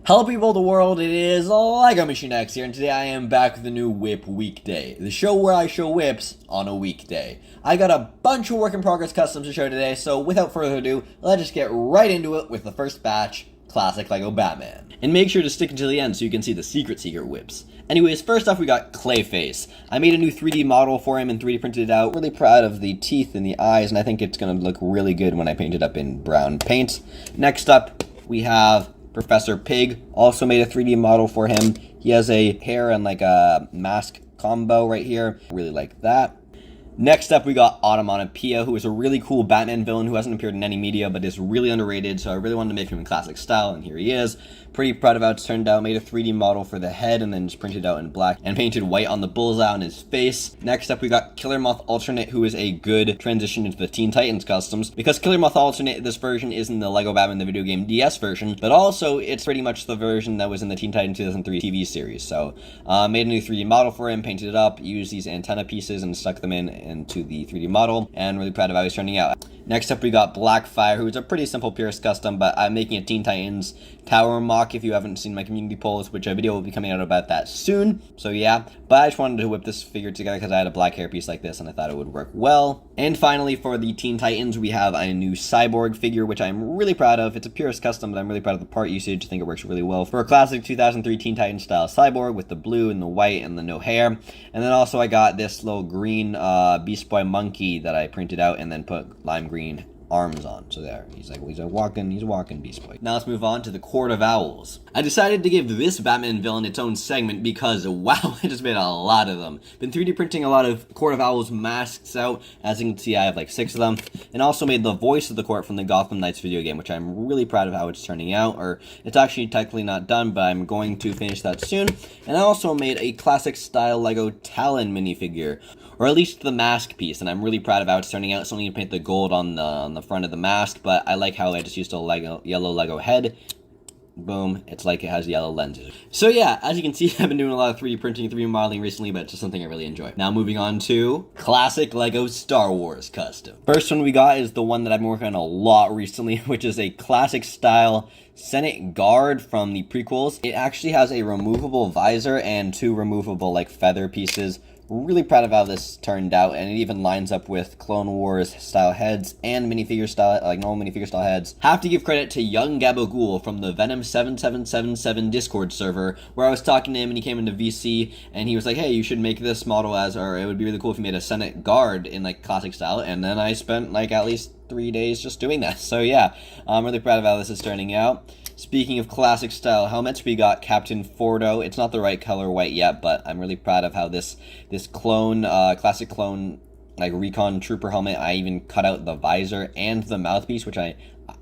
Hello people of the world, it is LEGO Machine X here, and today I am back with the new WIP Weekday, the show where I show whips on a weekday. I got a bunch of work in progress customs to show today, so without further ado, let's just get right into it with the first batch, Classic LEGO Batman. And make sure to stick until the end so you can see the secret whips. Anyways, first off we got Clayface. I made a new 3D model for him and 3D printed it out. Really proud of the teeth and the eyes, and I think it's going to look really good when I paint it up in brown paint. Next up, we have Professor Pig. Also made a 3D model for him. He has a hair and like a mask combo right here. Really like that. Next up, we got Onomatopoeia, who is a really cool Batman villain who hasn't appeared in any media, but is really underrated, so I really wanted to make him in classic style, and here he is. Pretty proud of how it's turned out. Made a 3D model for the head, and then just printed it out in black, and painted white on the bullseye on his face. Next up, we got Killer Moth Alternate, who is a good transition into the Teen Titans customs, because Killer Moth Alternate, this version, is in the LEGO Batman the video game DS version, but also, it's pretty much the version that was in the Teen Titans 2003 TV series, so made a new 3D model for him, painted it up, used these antenna pieces, and stuck them into the 3D model, and really proud of how he's turning out. Next up, we got Blackfire, who is a pretty simple Pierce custom, but I'm making a Teen Titans Tower mock if you haven't seen my community polls, which a video will be coming out about that soon, so yeah. But I just wanted to whip this figure together because I had a black hair piece like this, and I thought it would work well. And finally, for the Teen Titans, we have a new Cyborg figure, which I'm really proud of. It's a Pierce custom, but I'm really proud of the part usage. I think it works really well for a classic 2003 Teen Titans style Cyborg with the blue and the white and the no hair. And then also I got this little green Beast Boy monkey that I printed out and then put lime green arms on. So there, he's walking Beast Boy. Now let's move on to the Court of Owls. I decided to give this Batman villain its own segment because, wow, I just made a lot of them. Been 3D printing a lot of Court of Owls masks out. As you can see, I have like 6 of them. And also made the voice of the court from the Gotham Knights video game, which I'm really proud of how it's turning out. Or, it's actually technically not done, but I'm going to finish that soon. And I also made a classic style LEGO Talon minifigure, or at least the mask piece, and I'm really proud of how it's turning out. So I need to paint the gold on the front of the mask, but I like how I just used a yellow Lego head. Boom, it's like it has yellow lenses. So yeah, as you can see, I've been doing a lot of 3D printing, 3D modeling recently, but it's just something I really enjoy. Now moving on to classic LEGO Star Wars custom. First one we got is the one that I've been working on a lot recently, which is a classic style Senate Guard from the prequels. It actually has a removable visor and 2 removable like feather pieces. Really proud of how this turned out, and it even lines up with Clone Wars style heads and minifigure style, like normal minifigure style heads. Have to give credit to Young Gabagool from the Venom 7777 Discord server, where I was talking to him and he came into VC and he was like, hey, you should make this model or it would be really cool if you made a Senate Guard in like classic style, and then I spent like at least 3 days just doing that. So yeah, I'm really proud of how this is turning out. Speaking of classic style helmets, we got Captain Fordo. It's not the right color white yet, but I'm really proud of how this clone, classic clone, like recon trooper helmet, I even cut out the visor and the mouthpiece, which I'm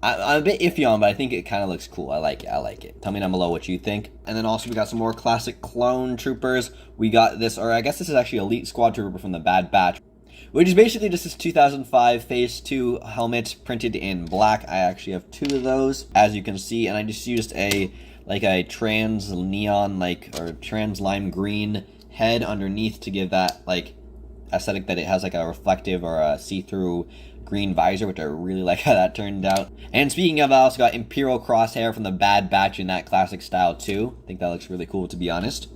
a bit iffy on, but I think it kind of looks cool. I like it. Tell me down below what you think. And then also we got some more classic clone troopers. We got this, or I guess this is actually Elite Squad Trooper from the Bad Batch, which is basically just this 2005 Phase 2 helmet printed in black. I actually have 2 of those, as you can see, and I just used a trans neon, or trans lime green head underneath to give that, aesthetic that it has, a reflective or a see-through green visor, which I really like how that turned out. And speaking of, I also got Imperial Crosshair from the Bad Batch in that classic style, too. I think that looks really cool, to be honest.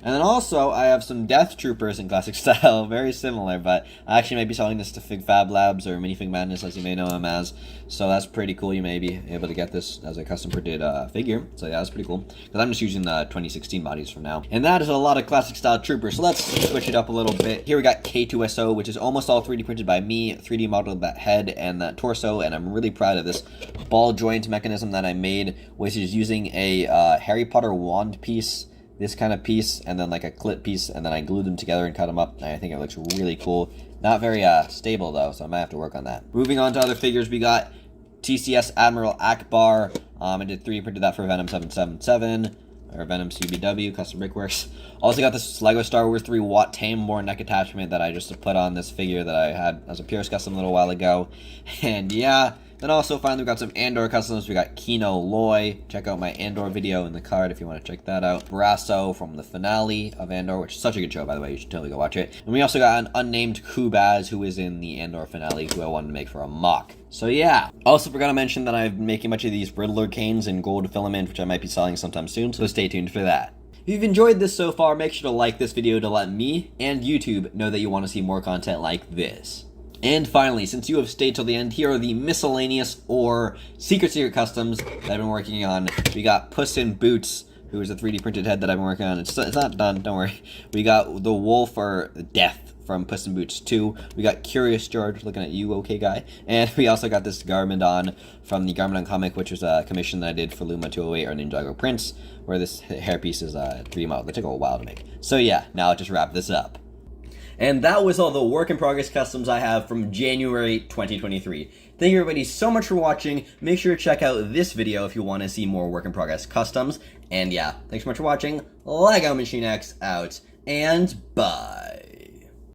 And then also, I have some Death Troopers in classic style, very similar, but I actually might be selling this to Fig Fab Labs or Minifig Madness, as you may know them as. So that's pretty cool. You may be able to get this as a custom printed figure. So yeah, that's pretty cool. Because I'm just using the 2016 bodies for now. And that is a lot of classic style troopers. So let's switch it up a little bit. Here we got K2SO, which is almost all 3D printed by me. 3D modeled that head and that torso, and I'm really proud of this ball joint mechanism that I made, which is using a Harry Potter wand piece, this kind of piece, and then like a clip piece, and then I glued them together and cut them up, and I think it looks really cool. Not very stable though, so I might have to work on that. Moving on to other figures, we got TCS Admiral Akbar. I did 3D printed that for Venom 777, or Venom CBW, Custom Brickworks. Also got this LEGO Star Wars 3 Watt Tamebour neck attachment that I just put on this figure that I had as a Pierce custom a little while ago. And yeah, Then also finally we got some Andor customs. We got Kino Loy. Check out my Andor video in the card if you want to check that out. Brasso from the finale of Andor, which is such a good show, by the way. You should totally go watch it. And we also got an unnamed Kubaz who is in the Andor finale, who I wanted to make for a mock. So yeah. Also forgot to mention that I'm making much of these Riddler canes in gold filament, which I might be selling sometime soon, so stay tuned for that. If you've enjoyed this so far, make sure to like this video to let me and YouTube know that you want to see more content like this. And finally, since you have stayed till the end, here are the miscellaneous or secret customs that I've been working on. We got Puss in Boots, who is a 3D printed head that I've been working on. It's not done, don't worry. We got the Wolf or Death from Puss in Boots 2. We got Curious George, looking at you, okay guy. And we also got this Garmadon from the Garmadon comic, which was a commission that I did for Luma 208 or Ninjago Prince, where this hairpiece is 3D model. It took a while to make. So yeah, now I'll just wrap this up. And that was all the work in progress customs I have from January 2023. Thank you everybody so much for watching. Make sure to check out this video if you want to see more work in progress customs. And yeah, thanks so much for watching. LEGO Machine X out, and bye.